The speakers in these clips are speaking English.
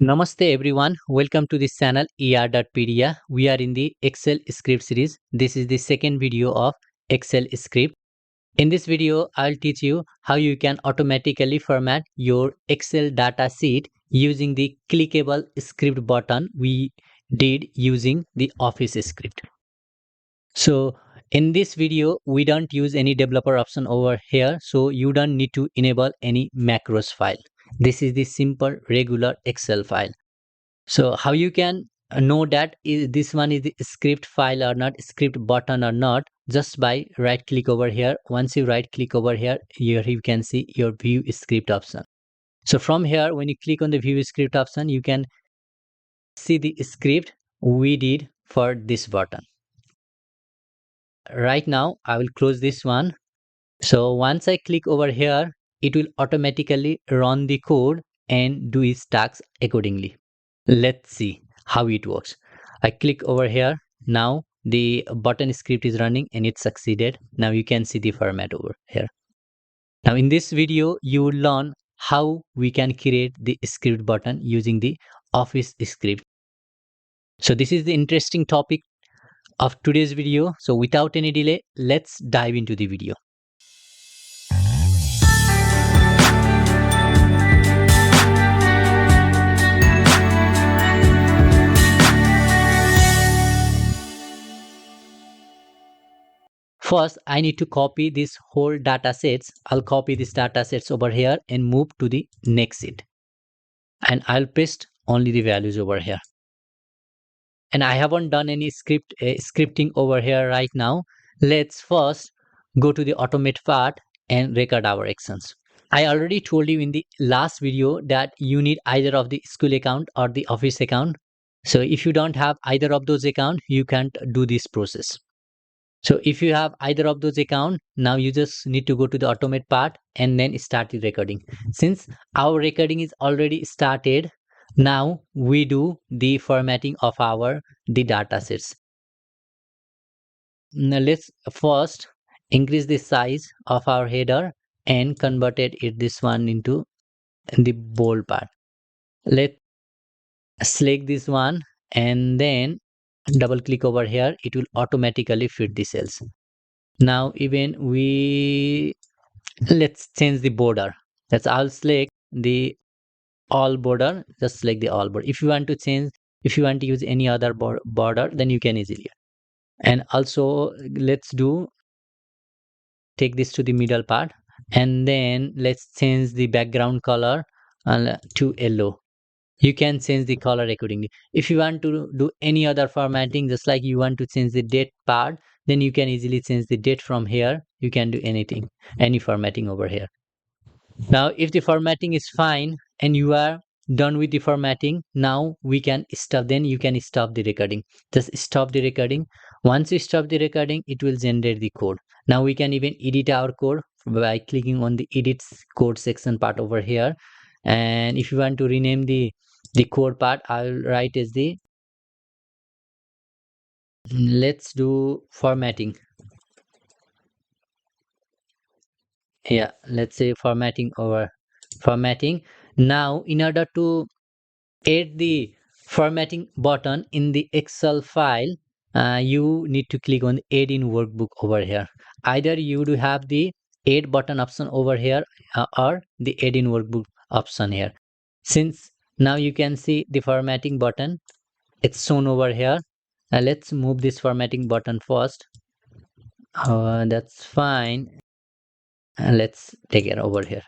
Namaste everyone, welcome to this channel er.pedia. We are in the Excel script series. This is the second video of Excel script. In this video, I'll teach you how you can automatically format your Excel data sheet using the clickable script button we did using the Office script. So in this video, we don't use any developer option over here. So you don't need to enable any macros file. This is the simple regular Excel file. So how you can know that this one is the script file or not, script button or not, just by right click over here. Once you right click over here, here you can see your view script option. So from here, when you click on the view script option, you can see the script we did for this button. Right now, I will close this one. So once I click over here, it will automatically run the code and do its tasks accordingly. Let's see how it works. I click over here. Now the button script is running and it succeeded. Now you can see the format over here. Now in this video, you will learn how we can create the script button using the Office script. So this is the interesting topic of today's video. So without any delay, let's dive into the video. First, I need to copy this whole data sets. I'll copy these data sets over here and move to the next sheet. And I'll paste only the values over here. And I haven't done any scripting over here right now. Let's first go to the automate part and record our actions. I already told you in the last video that you need either of the school account or the office account. So if you don't have either of those accounts, you can't do this process. So if you have either of those account, now you just need to go to the automate part and then start the recording. Since our recording is already started, now we do the formatting of the data sets. Now let's first increase the size of our header and converted it this one into the bold part. Let's select this one and then double click over here. It will automatically fit the cells. Now even let's change the border. I'll select the all border. Just select the all border. If you want to use any other border, then you can easily. And also let's take this to the middle part, and then let's change the background color to yellow. You can change the color accordingly. If you want to do any other formatting, just like you want to change the date part, then you can easily change the date from here. You can do anything, any formatting over here. Now if the formatting is fine and you are done with the formatting, now we can stop. Then you can stop the recording. Just stop the recording. Once you stop the recording, it will generate the code. Now we can even edit our code by clicking on the edit code section part over here. And if you want to rename the code part, I'll write as let's do formatting. Yeah, let's say formatting. Now in order to add the formatting button in the Excel file, you need to click on add in workbook over here. Either you do have the add button option over here or the add in workbook option here. Since now you can see the formatting button, it's shown over here. Let's move this formatting button first. That's fine. Let's take it over here.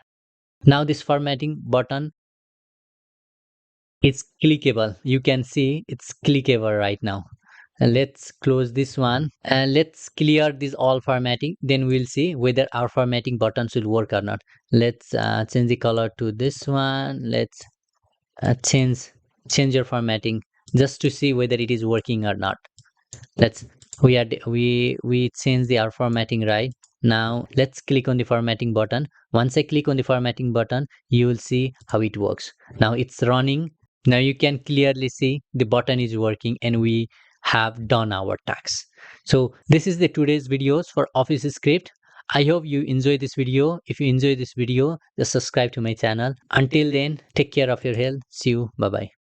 Now this formatting button is clickable. You can see it's clickable right now. Let's close this one and let's clear this all formatting. Then we'll see whether our formatting buttons will work or not. Let's change the color to this one. Let's change your formatting just to see whether it is working or not. We change our formatting right now. Let's click on the formatting button. Once I click on the formatting button, you will see how it works. Now it's running. Now you can clearly see the button is working and we have done our tasks. So this is the today's videos for Office script. I hope you enjoy this video. If you enjoy this video, just subscribe to my channel. Until then, take care of your health. See you. Bye bye.